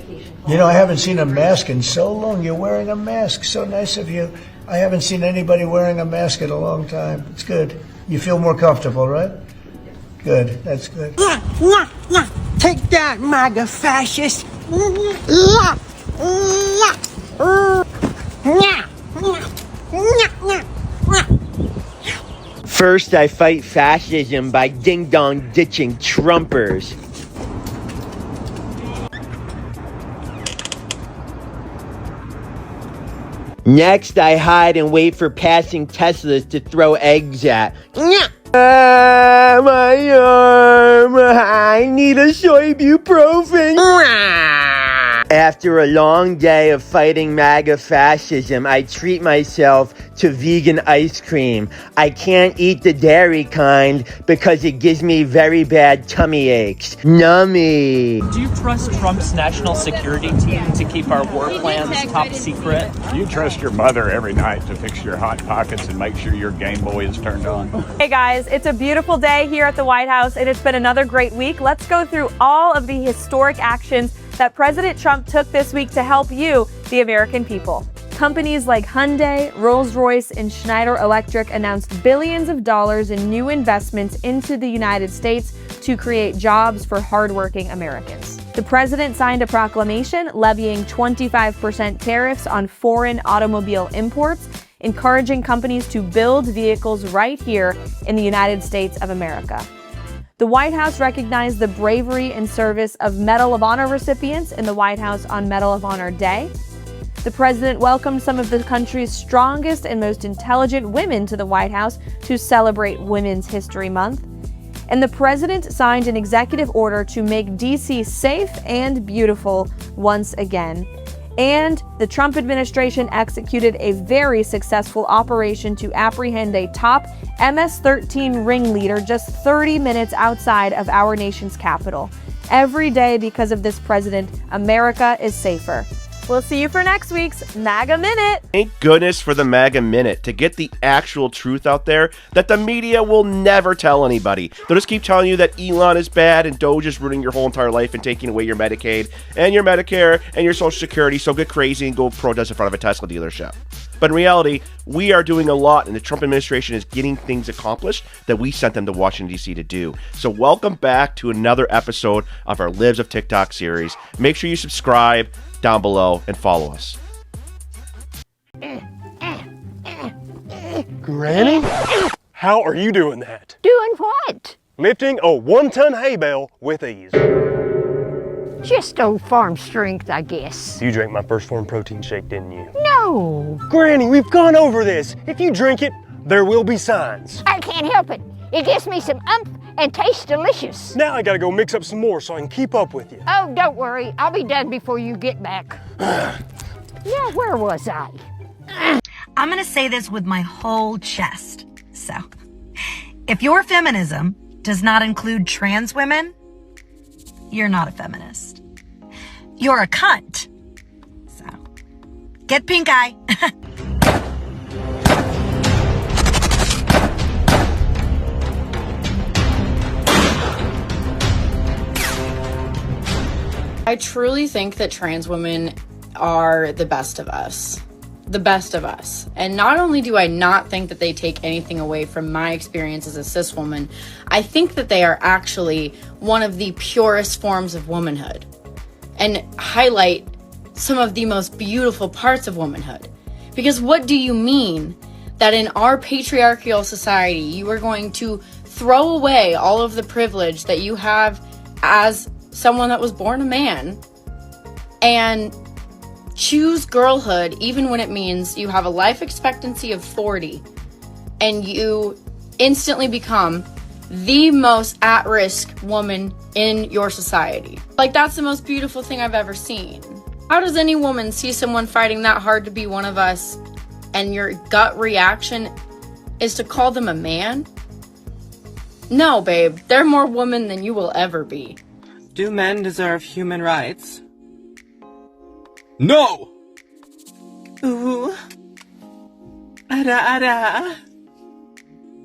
education. You know, I haven't seen a mask in so long. You're wearing a mask. So nice of you. I haven't seen anybody wearing a mask in a long time. It's good. You feel more comfortable, right? Good. That's good. Take that, MAGA fascist. First, I fight fascism by ding-dong ditching Trumpers. Next, I hide and wait for passing Teslas to throw eggs at. My arm! I need a ibuprofen. After a long day of fighting MAGA fascism, I treat myself to vegan ice cream. I can't eat the dairy kind because it gives me very bad tummy aches. Nummy. Do you trust Trump's national security team to keep our war plans top secret? You trust your mother every night to fix your Hot Pockets and make sure your Game Boy is turned on. Hey guys, it's a beautiful day here at the White House and it's been another great week. Let's go through all of the historic actions that President Trump took this week to help you, the American people. Companies like Hyundai, Rolls-Royce, and Schneider Electric announced billions of dollars in new investments into the United States to create jobs for hardworking Americans. The president signed a proclamation levying 25% tariffs on foreign automobile imports, encouraging companies to build vehicles right here in the United States of America. The White House recognized the bravery and service of Medal of Honor recipients in the White House on Medal of Honor Day. The president welcomed some of the country's strongest and most intelligent women to the White House to celebrate Women's History Month. And the president signed an executive order to make D.C. safe and beautiful once again. And the Trump administration executed a very successful operation to apprehend a top MS-13 ringleader just 30 minutes outside of our nation's capital. Every day, because of this president, America is safer. We'll see you for next week's MAGA Minute. Thank goodness for the MAGA Minute to get the actual truth out there that the media will never tell anybody. They'll just keep telling you that Elon is bad and Doge is ruining your whole entire life and taking away your Medicaid and your Medicare and your Social Security, so get crazy and go protest in front of a Tesla dealership. But in reality, we are doing a lot, and the Trump administration is getting things accomplished that we sent them to Washington, D.C. to do. So welcome back to another episode of our Lives of TikTok series. Make sure you subscribe down below and follow us. Granny? How are you doing that? Doing what? Lifting a 1-ton hay bale with ease. Just old farm strength, I guess. You drank my First Form protein shake, didn't you? No. Granny, we've gone over this. If you drink it, there will be signs. I can't help it. It gives me some umph and tastes delicious. Now I gotta go mix up some more so I can keep up with you. Oh, don't worry. I'll be done before you get back. Yeah, where was I? I'm gonna say this with my whole chest. So, if your feminism does not include trans women, you're not a feminist. You're a cunt. So, get pink eye. I truly think that trans women are the best of us. The best of us. And not only do I not think that they take anything away from my experience as a cis woman, I think that they are actually one of the purest forms of womanhood and highlight some of the most beautiful parts of womanhood. Because what do you mean that in our patriarchal society, you are going to throw away all of the privilege that you have as someone that was born a man and choose girlhood even when it means you have a life expectancy of 40 and you instantly become the most at-risk woman in your society? Like, that's the most beautiful thing I've ever seen. How does any woman see someone fighting that hard to be one of us and your gut reaction is to call them a man? No, babe, they're more woman than you will ever be. Do men deserve human rights? No! Ooh. Ara ara.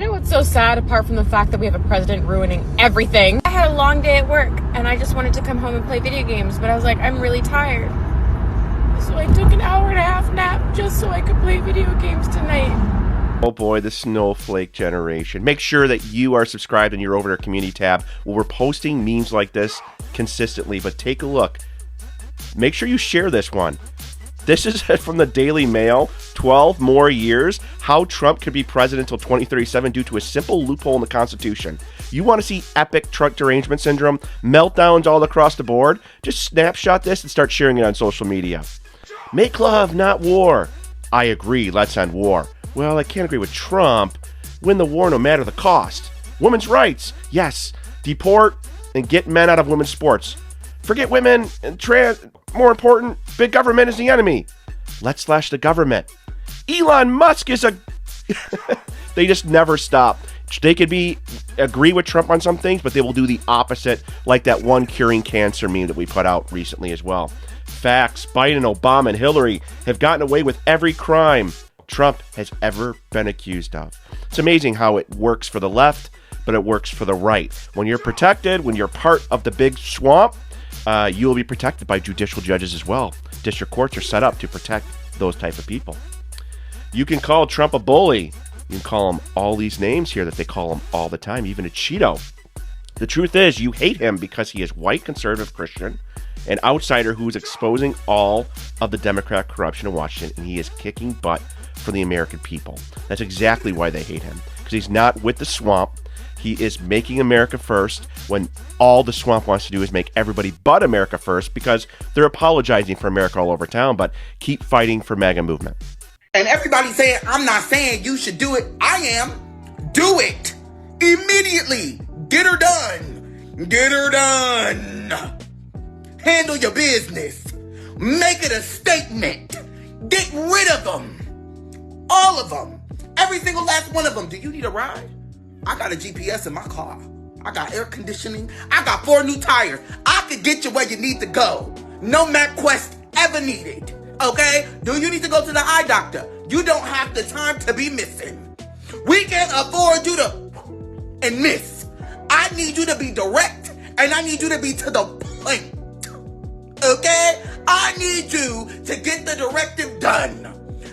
You know what's so sad, apart from the fact that we have a president ruining everything? I had a long day at work, and I just wanted to come home and play video games, but I was like, I'm really tired. So I took an hour-and-a-half nap just so I could play video games tonight. Oh boy, the snowflake generation. Make sure that you are subscribed and you're over in our community tab where we're posting memes like this consistently, but take a look. Make sure you share this one. This is from the Daily Mail. 12 more years. How Trump could be president until 2037 due to a simple loophole in the Constitution. You want to see epic Trump derangement syndrome? Meltdowns all across the board? Just snapshot this and start sharing it on social media. Make love, not war. I agree, let's end war. Well, I can't agree with Trump. Win the war no matter the cost. Women's rights. Yes. Deport and get men out of women's sports. Forget women and trans. More important, big government is the enemy. Let's slash the government. Elon Musk is a... They just never stop. They could agree with Trump on some things, but they will do the opposite, like that one curing cancer meme that we put out recently as well. Facts. Biden, Obama, and Hillary have gotten away with every crime Trump has ever been accused of. It's amazing how it works for the left, but it works for the right. When you're protected, when you're part of the big swamp, you will be protected by judicial judges as well. District courts are set up to protect those type of people. You can call Trump a bully. You can call him all these names here that they call him all the time, even a Cheeto. The truth is, you hate him because he is white, conservative, Christian, an outsider who is exposing all of the Democrat corruption in Washington, and he is kicking butt for the American people. That's exactly why they hate him, because he's not with the swamp. He is making America first when all the swamp wants to do is make everybody but America first, because they're apologizing for America all over town, but keep fighting for MAGA movement. And everybody saying, I'm not saying you should do it. I am. Do it. Immediately. Get her done. Get her done. Handle your business. Make it a statement. Get rid of them. All of them. Every single last one of them. Do you need a ride? I got a GPS in my car. I got air conditioning. I got 4 new tires. I could get you where you need to go. No MapQuest ever needed. Okay? Do you need to go to the eye doctor? You don't have the time to be missing. We can't afford you to and miss. I need you to be direct, and I need you to be to the point. Okay? I need you to get the directive done.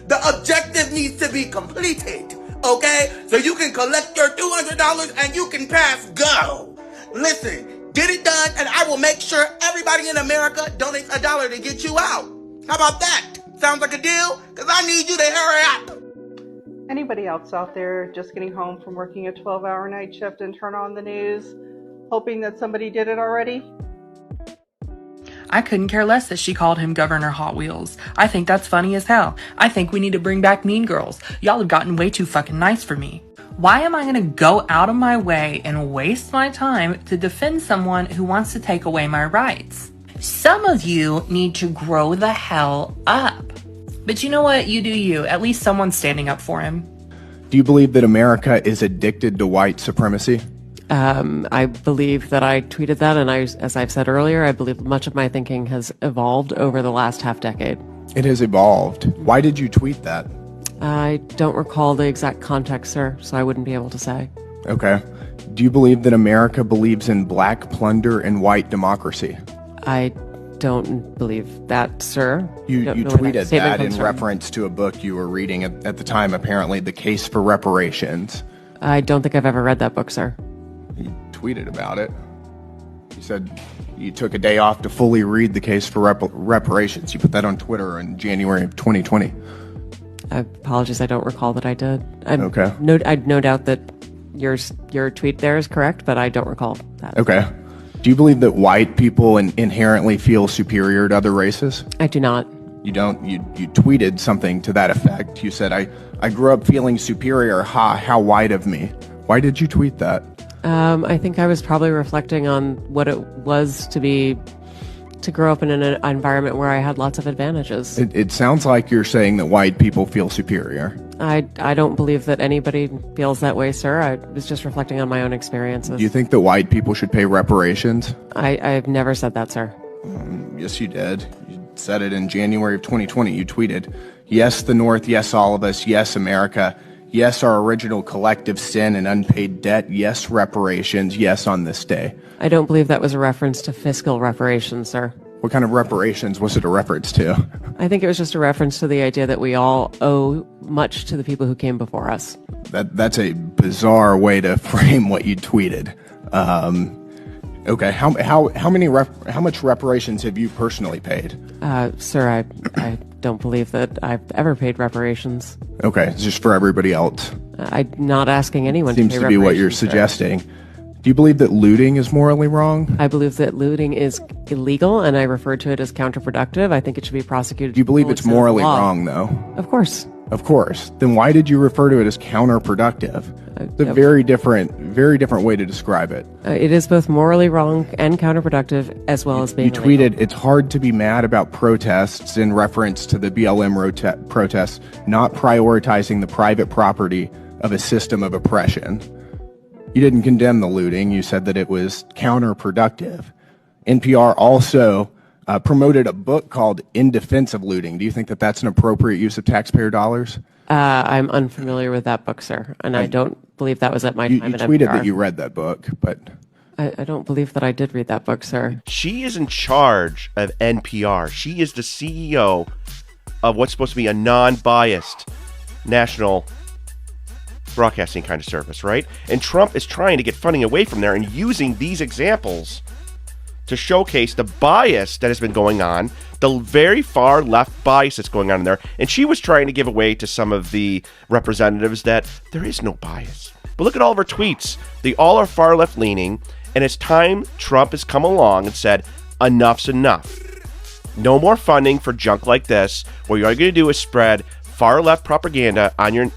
The objective needs to be completed. Okay? So you can collect your $200 and you can pass go. Listen, get it done, and I will make sure everybody in America donates $1 to get you out. How about that? Sounds like a deal? Because I need you to hurry up. Anybody else out there just getting home from working a 12-hour night shift and turn on the news, hoping that somebody did it already? I couldn't care less that she called him Governor Hot Wheels. I think that's funny as hell. I think we need to bring back Mean Girls. Y'all have gotten way too fucking nice for me. Why am I gonna go out of my way and waste my time to defend someone who wants to take away my rights? Some of you need to grow the hell up. But you know what? You do you. At least someone's standing up for him. Do you believe that America is addicted to white supremacy? I believe that I tweeted that, and as I've said earlier, I believe much of my thinking has evolved over the last half decade. It has evolved. Why did you tweet that? I don't recall the exact context, sir, so I wouldn't be able to say. Okay. Do you believe that America believes in black plunder and white democracy? I don't believe that, sir. You tweeted that in reference to a book you were reading at the time, apparently, The Case for Reparations. I don't think I've ever read that book, sir. You tweeted about it. You said you took a day off to fully read The Case for Reparations. You put that on Twitter in January of 2020. Apologies, I don't recall that I did. Okay. I'd no doubt that your tweet there is correct, but I don't recall that. Okay. Do you believe that white people inherently feel superior to other races? I do not. You don't? You tweeted something to that effect. You said, I grew up feeling superior. How white of me. Why did you tweet that? I think I was probably reflecting on what it was to grow up in an environment where I had lots of advantages. It sounds like you're saying that white people feel superior. I don't believe that anybody feels that way, sir. I was just reflecting on my own experiences. Do you think that white people should pay reparations? I've never said that, sir. Yes, you did. You said it in January of 2020. You tweeted, yes, the North, yes, all of us, yes, America, Yes, our original collective sin and unpaid debt. Yes, reparations. Yes, on this day. I don't believe that was a reference to fiscal reparations, sir. What kind of reparations was it a reference to? I think it was just a reference to the idea that we all owe much to the people who came before us. That's a bizarre way to frame what you tweeted. Okay, how much reparations have you personally paid? Sir, I don't believe that I've ever paid reparations. Okay, it's just for everybody else. I'm not asking anyone Seems to pay to be what you're reparations, sir. suggesting. Do you believe that looting is morally wrong? I believe that looting is illegal, and I refer to it as counterproductive. I think it should be prosecuted. Do you believe it's morally wrong, though? Of course. Of course. Then why did you refer to it as counterproductive? It's a very different way to describe it. It is both morally wrong and counterproductive, as well as being You tweeted, it's hard to be mad about protests in reference to the BLM protests, not prioritizing the private property of a system of oppression. You didn't condemn the looting. You said that it was counterproductive. NPR also promoted a book called In Defense of Looting. Do you think that that's an appropriate use of taxpayer dollars? I'm unfamiliar with that book, sir, and I don't believe that was at my time You at tweeted NPR. that you read that book, but... I don't believe that I did read that book, sir. She is in charge of NPR. She is the CEO of what's supposed to be a non-biased national broadcasting kind of service, right? And Trump is trying to get funding away from there and using these examples to showcase the bias that has been going on, the very far left bias that's going on in there. And she was trying to give away to some of the representatives that there is no bias. But look at all of her tweets. They all are far left leaning. And it's time Trump has come along and said, enough's enough. No more funding for junk like this. What you're going to do is spread far left propaganda on your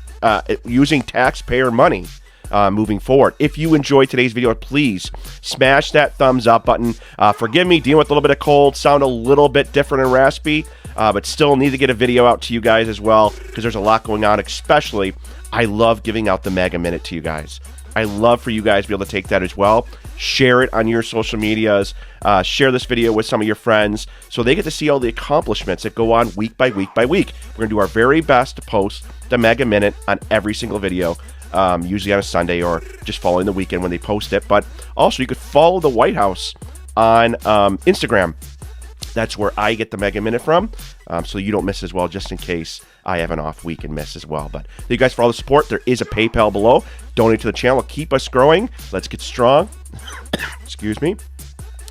using taxpayer money. Moving forward. If you enjoyed today's video, please smash that thumbs up button. Forgive me, dealing with a little bit of cold, sound a little bit different and raspy, but still need to get a video out to you guys as well, because there's a lot going on. Especially, I love giving out the Mega Minute to you guys. I love for you guys to be able to take that as well. Share it on your social medias. Share this video with some of your friends so they get to see all the accomplishments that go on week by week by week. We're going to do our very best to post the Mega Minute on every single video. Usually on a Sunday or just following the weekend when they post it. But also, you could follow the White House on Instagram. That's where I get the Mega Minute from, so you don't miss as well, just in case I have an off week and miss as well. But thank you guys for all the support. There is a PayPal below. Donate to the channel. Keep us growing. Let's get strong. Excuse me.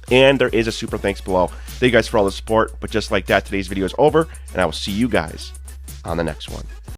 And there is a super thanks below. Thank you guys for all the support. But just like that, today's video is over, and I will see you guys on the next one.